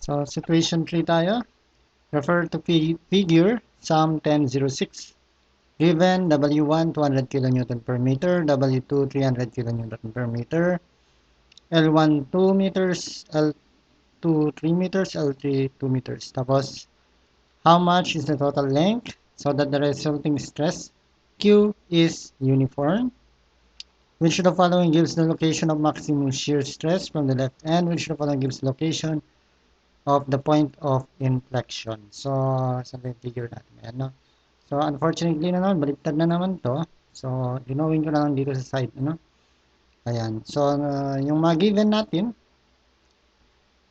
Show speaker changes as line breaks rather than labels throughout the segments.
So, situation 3 tayo. Refer to figure Sum 1006. Given W1 200 kN per meter, W2 300 kN per meter, L1 2 meters, L2 3 meters, L3 2 meters. Tapos, how much is the total length so that the resulting stress Q is uniform? Which of the following gives the location of maximum shear stress from the left end? Which of the following gives the location of the point of inflection? So, sabi figure natin. Ayan, no? So, unfortunately na naman, baliktad na naman to. So, ginawin ko na lang dito sa side, ano? Ayan. So, yung mga given natin,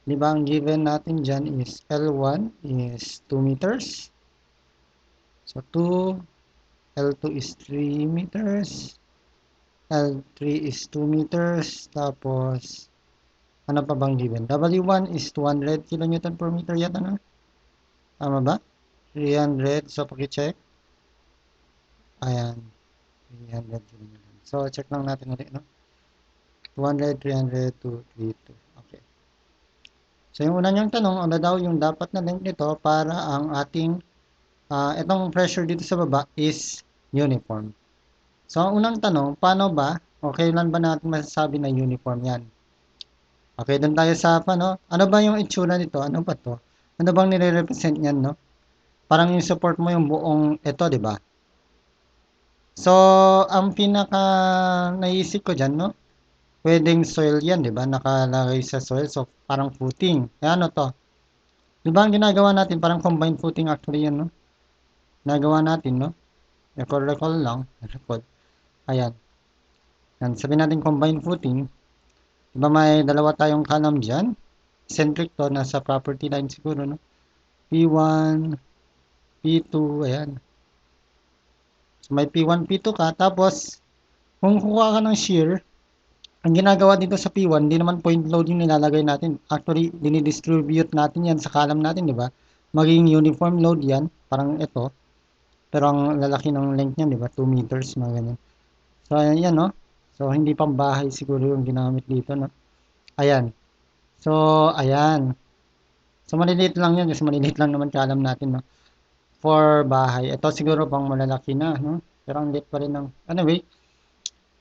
di ba, ang given natin dyan is L1 is 2 meters. So, 2, L2 is 3 meters, L3 is 2 meters, tapos, ano pa bang given? W1 is 200 kN per meter yata na? Tama ba? 300, so paki-check. Ayan, 300 kN. So, check lang natin ulit, no? 200, 300, 232. Okay. So, yung una niyang tanong, ano daw yung dapat na length nito para ang ating, itong pressure dito sa baba is uniform. So, ang unang tanong, paano ba, o kailan ba natin masasabi na uniform yan? Okay, doon tayo sa, no? Ano ba yung itsura nito? Ano ba to? Ano bang nire-represent niyan, no? Parang yung support mo yung buong ito, di ba? So, ang pinaka naisip ko dyan, no? Pwedeng soil yan, di ba? Nakalagay sa soil. So, parang footing. Kaya ano to? Di ba ang ginagawa natin? Parang combined footing actually yan, no? Nagawa natin, no? Recall lang. Record. Ayan. Yan. Sabihin natin combined footing. Di ba may dalawa tayong column dyan? Centric to. Nasa property line siguro, no? P1, P2, ayan. So, may P1, P2 ka. Tapos, kung kukuha ka ng shear, ang ginagawa dito sa P1, hindi naman point load yung nilalagay natin. Actually, dinidistribute natin yan sa column natin, di ba? Maging uniform load yan, parang ito. Pero ang lalaki ng length niyan, di ba? 2 meters, mga ganyan. So, ayan yan, no? So, hindi pang bahay siguro yung ginamit dito, no? Ayan. So, ayan. So, maliliit lang yan kasi maliliit lang naman column natin, no? For bahay. Ito siguro pang malalaki na, no? Pero ang liit pa rin ng... Anyway,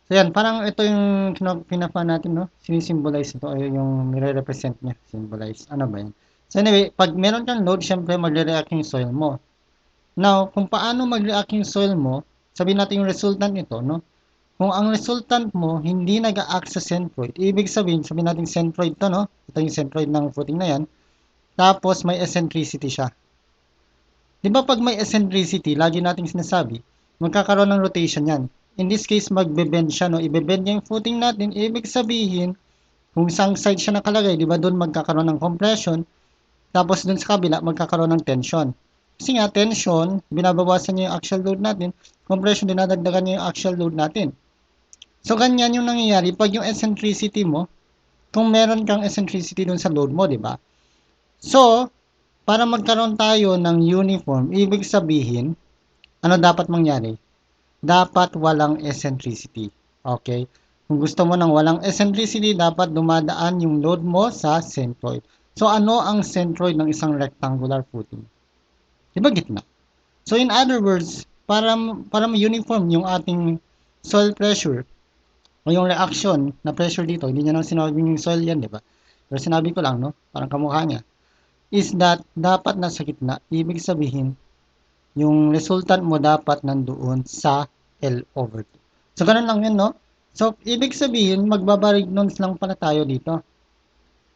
so yan, parang ito yung pinapa natin, no? Sinisimbolize ito, ay yung nire-represent niya, symbolize. Ano ba yan? So anyway, pag meron kang load, syempre magre-react yung soil mo. Now, kung paano mag-react yung soil mo, sabihin natin yung resultant nito, no? Kung ang resultant mo hindi nag-act sa centroid, ibig sabihin natin centroid to, no? Ito yung centroid ng footing na yan. Tapos may eccentricity siya. Di ba pag may eccentricity, lagi nating sinasabi, magkakaroon ng rotation yan. In this case, magbe-bend siya, no? Ibe-bend niya yung footing natin. Ibig sabihin, kung isang side siya nakalagay, di ba doon magkakaroon ng compression, tapos doon sa kabila, magkakaroon ng tension. Kasi nga, tension, binabawasan niya yung axial load natin, compression, dinadagdagan niya yung axial load natin. So, ganyan yung nangyayari pag yung eccentricity mo, kung meron kang eccentricity doon sa load mo, di ba? So, para magkaroon tayo ng uniform, ibig sabihin, ano dapat mangyari? Dapat walang eccentricity. Okay? Kung gusto mo ng walang eccentricity, dapat dumadaan yung load mo sa centroid. So, ano ang centroid ng isang rectangular footing? Diba gitna? So, in other words, para uniform yung ating soil pressure o yung reaction na pressure dito, hindi niya nang sinabi yung soil yan, di ba? Pero sinabi ko lang, no? Parang kamukha niya. Is that dapat nasa gitna. Ibig sabihin, yung resultant mo dapat nandoon sa L over 2. So, ganun lang yun, no? So, ibig sabihin, magbabarig nons lang pala tayo dito.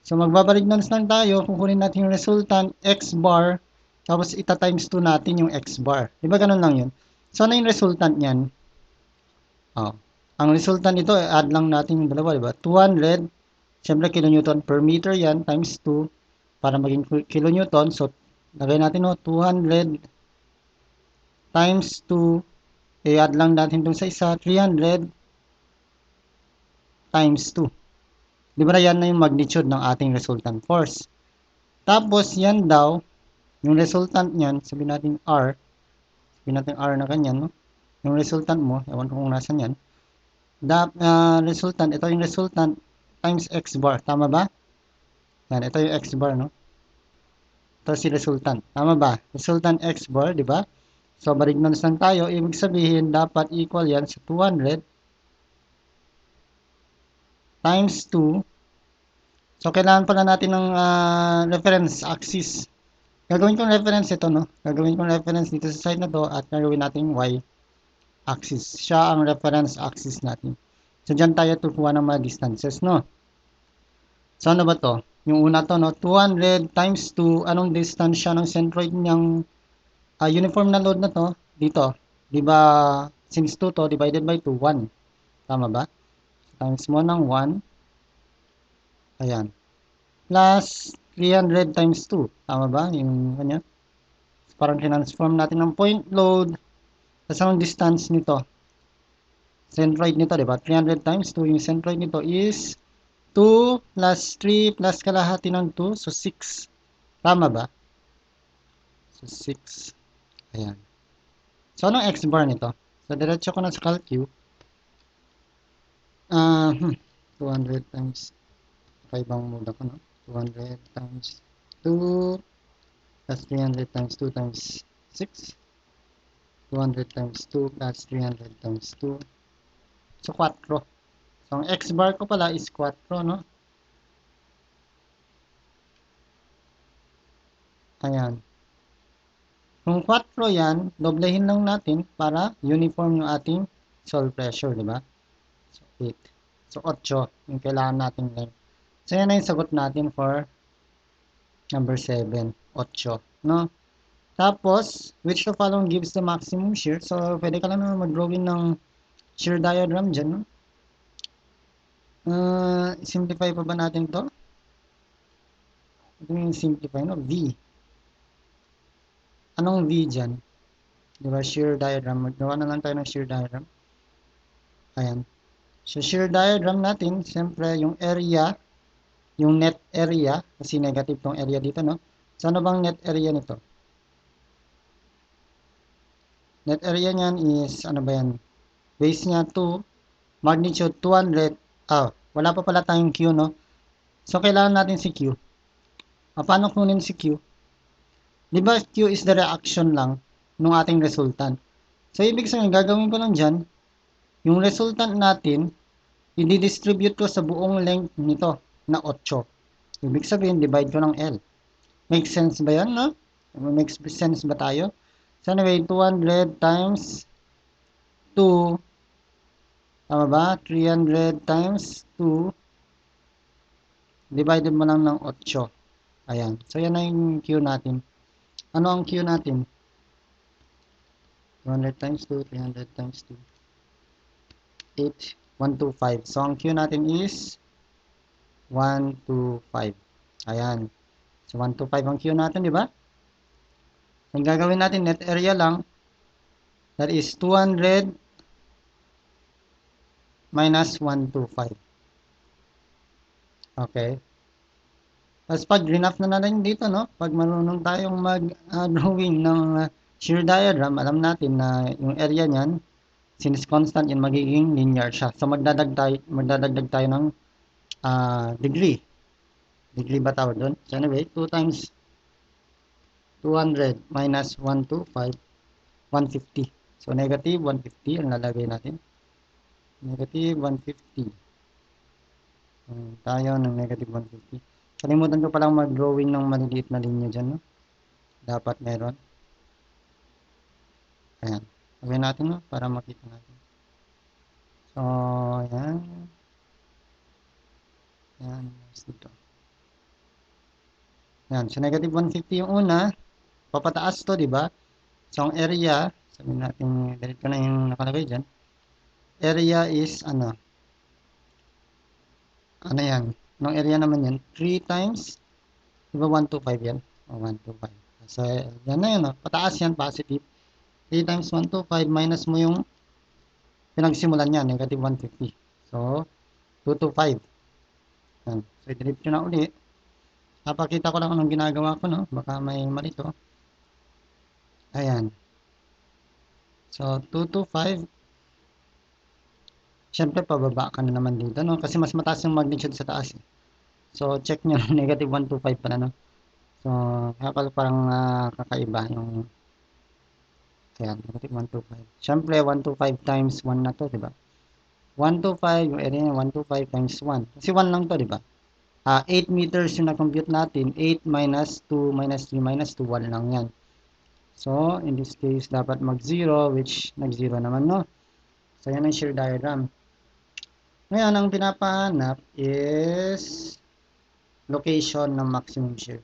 So, magbabarig nons lang tayo, kukunin natin yung resultant, x bar, tapos ita-times 2 natin yung x bar. Di ba ganun lang yun? So, ano yung resultant niyan? Oh. Ang resultant nito, add lang natin yung dalawa, di ba? 200, syempre kilonewton per meter yan, times 2, para maging kilonewton. So, lagay natin, no, 200 times 2, i-add lang natin dun sa isa, 300 times 2. Di ba yan na yung magnitude ng ating resultant force? Tapos, yan daw, yung resultant niyan, sabihin natin R, sabihin natin R na kanyan, no? Yung resultant mo, ewan ko kung nasan yan, ito yung resultant times X bar, tama ba? Yan, ito yung X bar, no? Ito si resultant. Tama ba? Resultant x bar, di ba? So, barignons lang tayo. Ibig sabihin, dapat equal yan sa 200 times 2. So, kailangan pala natin ng reference axis. Gagawin kong reference ito, no? Gagawin kong reference dito sa side na to at gagawin natin y axis. Siya ang reference axis natin. So, dyan tayo tukuha ng mga distances, no? So, ano ba to? Yung una to, no? 200 times 2. Anong distance siya ng centroid niyang uniform na load na to? Dito. Di ba, since 2 to, divided by 2, 1. Tama ba? Times mo ng 1. Ayan. Plus 300 times 2. Tama ba? Yung kanya. Parang transform natin ng point load. Tapos ang distance nito. Centroid nito, di ba? 300 times 2. Yung centroid nito is 2 plus 3 plus kalahati ng 2. So, 6. Tama ba? So, 6. Ayan. So, anong x bar nito? So, diretso ko na sa calcu. 200 times 5 ang muna ko, no? 200 times 2 plus 300 times 2 times 6. 200 times 2 plus 300 times 2. So, 4. So, ang x bar ko pala is 4, no? Ayan. Kung 4 yan, doblehin lang natin para uniform yung ating solve pressure, di ba? So, 8. So, 8 yung kailangan natin length. So, yan na yung sagot natin for number 7. 8, no? Tapos, which the following gives the maximum shear? So, pwede ka lang naman mag-drawing ng shear diagram dyan, no? Simplify pa ba natin to? Ito yung simplify, no? V. Anong V dyan? Diba, shear diagram. Maggawa na lang tayo ng shear diagram. Ayan. So, shear diagram natin, siyempre, yung area, yung net area, kasi negative tong area dito, no? So, ano bang net area nito? Net area niyan is, ano ba yan? Base niya 2, magnitude 200. Wala pa pala tayong Q, no? So, kailangan natin si Q. Paano kunin si Q? Di ba Q is the reaction lang ng ating resultant? So, ibig sabihin, gagawin ko lang dyan, yung resultant natin, i-distribute ko sa buong length nito na 8. Ibig sabihin, divide ko ng L. Make sense ba yan, no? Makes sense ba tayo? So, anyway, 200 times 2, tama ba? 300 times 2, divided mo lang ng 8. Ayan. So, yan na yung Q natin. Ano ang Q natin? 200 times 2, 300 times 2, 8, 125. So, ang Q natin is 125. Ayan. So, 125 ang Q natin, di ba? Ang gagawin natin, net area lang. That is 200 minus 125. Okay. Tapos pag graph na natin dito, no? Pag marunong tayong mag-drawing ng shear diagram, alam natin na yung area niyan, since constant yun, magiging linear siya. So, magdadagdag tayo ng degree. Degree ba tawag doon? So, anyway, 2 times 200 minus 125, 150. So, negative 150 ang lalagay natin. Negative 150. Tayo ng negative 150. Kalimutan ko palang mag-drawing ng maliliit na linya dyan, no? Dapat meron. Ayan. Gawin natin, no? Para makita natin. So, ayan. Ayan. Dito. Ayan. So, negative 150 yung una. Papataas to, di ba? So, ang area, sabihin natin, delete ko na yung nakalagay dyan. Area is, ano yan? Anong area naman yan? 3 times, di ba 125 yan? O, 125. So, yan na yun, no? Pataas yan, positive. 3 times 125 minus mo yung pinagsimulan niya, negative 150. So, 225. Yan. So, i-delete ko na uli. Napakita ko lang anong ginagawa ko, no? Baka may mali to. Ayan. So, 225. Siyempre, pababa ka na naman dito, no? Kasi mas mataas yung magnitude sa taas. So, check nyo, negative 125 pala, no? So, kaya pala parang kakaiba yung kaya negative 125. Siyempre, 125 times 1 na to, di ba? 125, yung area niya, 125 times 1. Kasi 1 lang to, di ba? 8 meters yung na-compute natin. 8 minus 2 minus 3 minus 2, 1 lang yan. So, in this case, dapat mag-0, which nag-0 naman, no? So, yan ang shear diagram. Ngayon, ang pinapahanap is location ng maximum shear.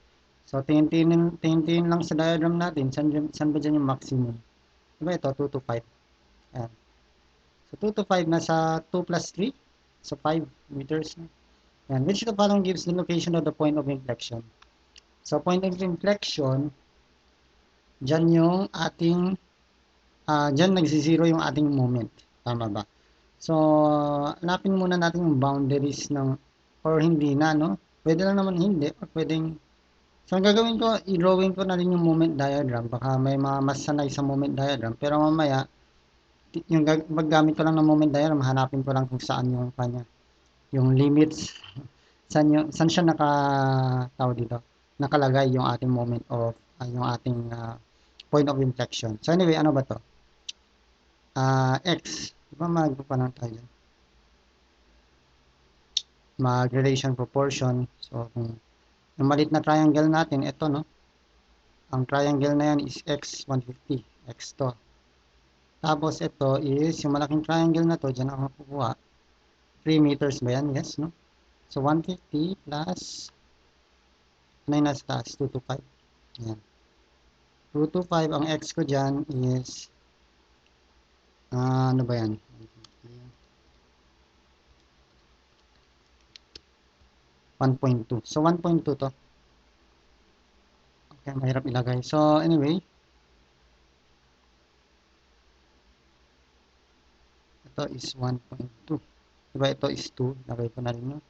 So, tingin lang sa diagram natin, saan ba dyan yung maximum? Diba ito, 2 to 5. Ayan. So, 2 to 5, nasa 2 plus 3. So, 5 meters. Ayan. Which the following gives the location of the point of inflection. So, point of inflection, dyan yung ating, dyan nagsi-zero yung ating moment. Tama ba? So, hanapin muna natin yung boundaries ng, or hindi na, no? Pwede lang naman hindi, or pwedeng, so, ang gagawin ko, i-drawing ko na rin yung moment diagram. Baka may mga mas sanay sa moment diagram. Pero mamaya, yung maggamit ko lang ng moment diagram, hanapin ko lang kung saan yung kanya, yung limits, saan siya tawag dito, nakalagay yung ating moment of, yung ating point of inflection. So, anyway, ano ba to? X. Diba magpapanan tayo dyan? Mag-relation proportion. So, yung maliit na triangle natin, ito, no? Ang triangle na yan is x 150. X to. Tapos, ito is, yung malaking triangle na to, dyan ako kukuha. 3 meters ba yan? Yes, no? So, 150 plus, ano yung nasa taas? 2 to 5. Yan. 2 to 5, ang x ko dyan is, ano ba yan? 1.2. So, 1.2 to. Okay, mahirap ilagay. So, anyway, ito is 1.2. Diba ito is 2. Lagay ko na rin, no?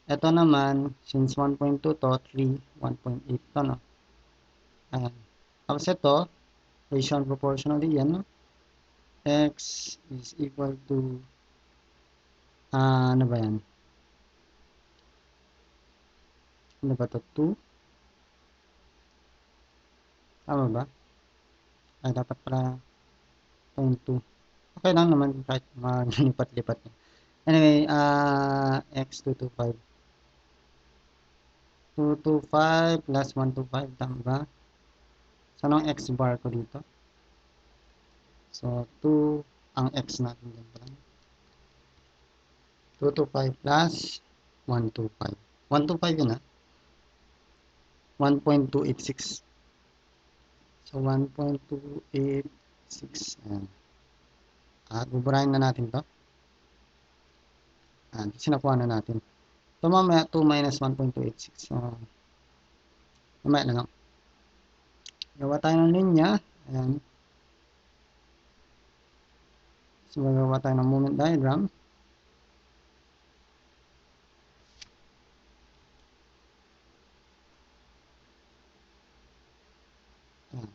Ito naman, since 1.2 to, 3, 1.8 to, no? Ayan. Tapos ito, ratio proportionally yan, no? X is equal to, ano ba yan? Ano ba to? 2? Tama ba? Ay, dapat pala 0.2. Okay lang naman kahit maglipat-lipat. Anyway, x 225. 225 plus 125, tama ba? So, anong x bar ko dito? So, 2 ang x natin dyan pala. 225 plus 125. 125 yun, 1.286. So, 1.286. Ayan. Buburahin na natin to. Sinakuha na natin. So, mamaya 2 minus 1.286. So, mamaya na lang. Gawa tayo ng linya. Ayan. So, gagawa tayo ng moment diagram. Ayan.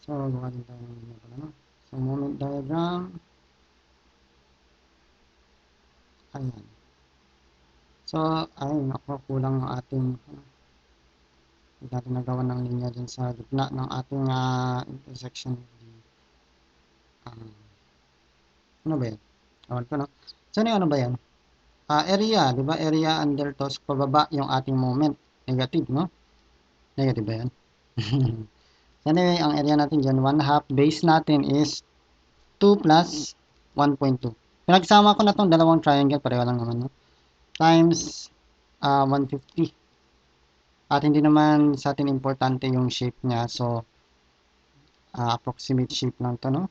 So, gawa din tayo ng linya pala, no? So, moment diagram. Ayan. So, ayun, kulang ang ating, hindi natin nagawa ng linya dyan sa gitna ng ating intersection. Ano ba yan? Awan ko, no? So, ano ba yan? Area, di ba? Area under to, pababa yung ating moment. Negative, no? Negative ba yan? Anyway, ang area natin dyan, 1/2. Base natin is 2 plus 1.2. Pinagsama ko na itong dalawang triangle, pareho lang naman, no? Times 150. At hindi naman sa atin importante yung shape niya. So, approximate shape lang to, no?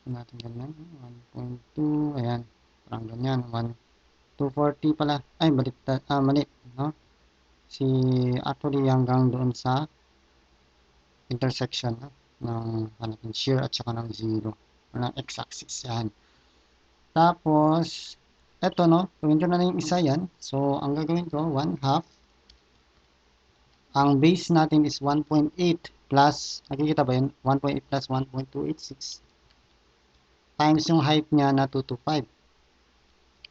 Natin ganyan. 1.2. Ayan. Parang ganyan. 240 pala. Ay, baliktad. Mali. No? Actually, hanggang doon sa intersection, no? Ng shear at saka ng zero. O ng x-axis. Yan. Tapos, eto, no? Gawin ko na yung isa yan. So, ang gagawin ko, 1/2. Ang base natin is 1.8 plus, nakikita ba yun? 1.8 plus 1.286 times yung height niya na 225.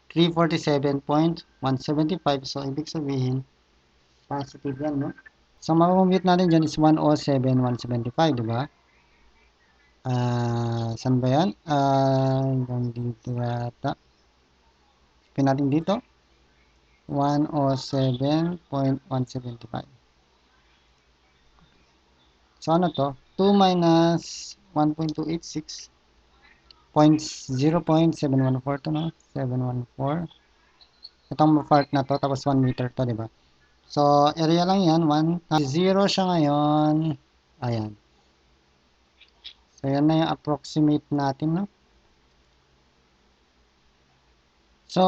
347.175. So, ibig sabihin, positive yan, no? So, makukompute natin dyan is 107,175, di ba? Saan ba yan? Hanggang dito yata. Pin natin dito. 107.175. So, ano to? 2 minus 1.286 0.714 to, no? 714. Itong part na to, tapos 1 meter to, di ba? So, area lang yan. 0 siya ngayon. Ayan. So, yan na yung approximate natin, no? So,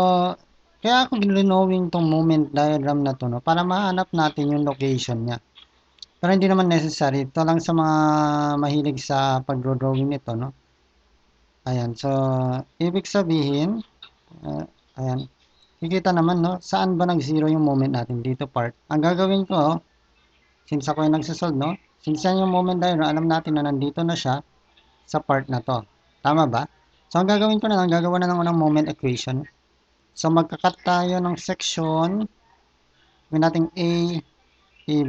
kaya ako ginrinowing tong moment diagram na to, no? Para mahanap natin yung location niya. Pero hindi naman necessary. Ito lang sa mga mahilig sa pag-drawing nito, no? Ayan. So, ibig sabihin, ayan. Kikita naman, no? Saan ba nag-zero yung moment natin? Dito part. Ang gagawin ko, since ako yung nagsasolve, no? Since yan yung moment diagram, alam natin na nandito na siya sa part na to. Tama ba? So, ang gagawin ko na lang, gagawa na lang ng moment equation. So, magkakat tayo ng section. Gawin natin A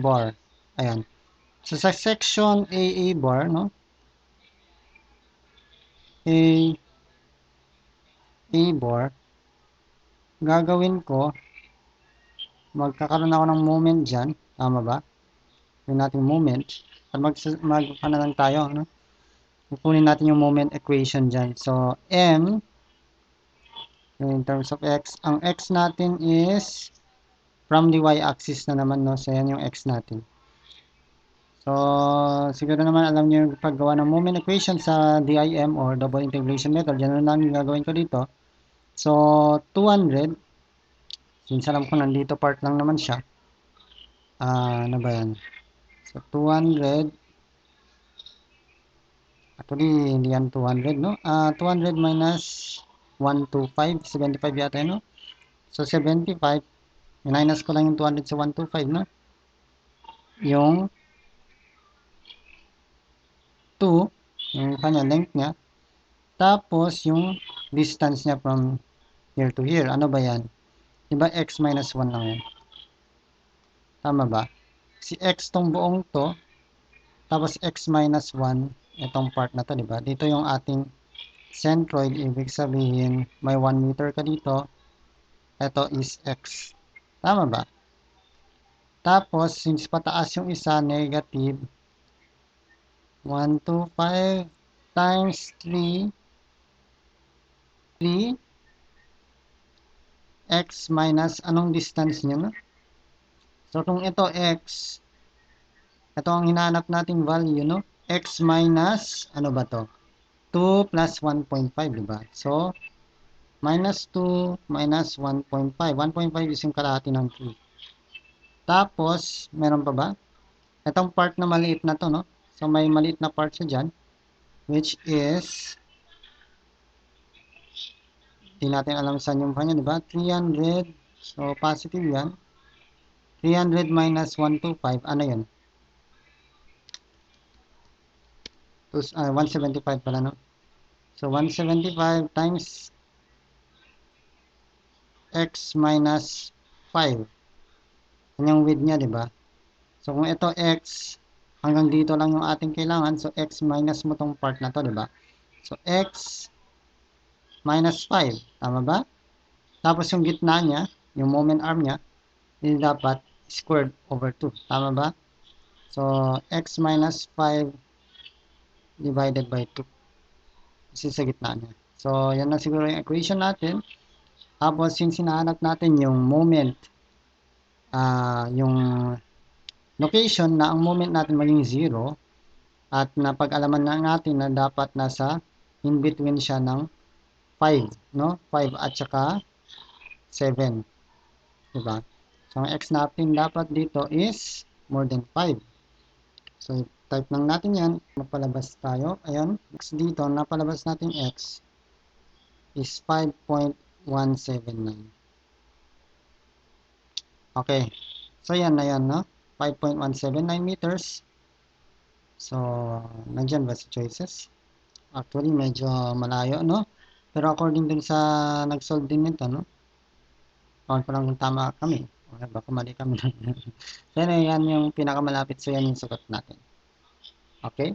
bar. Ayan. So, sa section A bar, no? A bar, gagawin ko, magkakaroon ako ng moment dyan. Tama ba? Gawin natin moment. At magkana lang tayo, no? Kukunin natin yung moment equation dyan. So, M, in terms of X, ang X natin is from the Y-axis na naman, no? So, yan yung X natin. So, siguro naman alam niyo yung paggawa ng moment equation sa DIM or double integration method. Yan na lang yung gagawin ko dito. So, 200, since alam ko nandito part lang naman siya. Ano ba yan? So, 200, actually, hindi yan 200, no? 200 minus 125, 75 yata, no? So, 75, minus ko lang yung 200 sa 125, no? Yung 2, yung kanya length niya. Tapos, yung distance niya from here to here. Ano ba yan? Diba x minus 1 lang yan? Tama ba? Si x tong buong to, tapos x minus 1, itong part na to, diba? Dito yung ating centroid, ibig sabihin, may 1 meter ka dito, ito is x. Tama ba? Tapos, since pataas yung isa, negative, 125 times 3, x minus, anong distance niya, no? So, kung ito x, ito ang hinahanap nating value, no? X minus, ano ba to? 2 plus 1.5, diba? So, minus 2 minus 1.5. 1.5 is yung kalahati ng 3. Tapos, meron pa ba? Itong part na maliit na to, no? So, may maliit na part siya dyan, which is, di natin alam saan yung kanya, diba? 300, so positive yan. 300 minus 125, ano yun? 175 pala, no? So, 175 times x minus 5. Yan yung width niya, di ba? So, kung ito x, hanggang dito lang yung ating kailangan. So, x minus mo tong part na to, di ba? So, x minus 5. Tama ba? Tapos, yung gitna niya, yung moment arm niya, hindi dapat squared over 2. Tama ba? So, x minus 5 divided by 2. Kasi sa gitna niya. So, yan na siguro yung equation natin. Tapos, since hinahanap natin yung moment, yung location na ang moment natin maging 0 at napag-alaman na natin na dapat nasa in between siya ng 5, no? 5 at saka 7, diba? So, ang x natin dapat dito is more than 5. So, type lang natin yan. Napalabas tayo. Ayan, x dito, napalabas natin x is 5.179. Okay. So, yan na yan, no? 5.179 meters. So, nandyan ba sa choices? Actually, medyo malayo, no? Pero according dun sa nag-solve din nito, no? Ewan ko lang kung tama kami. O baka mali kami. So, yan yung pinakamalapit. So, yan yung sagot natin. Okay?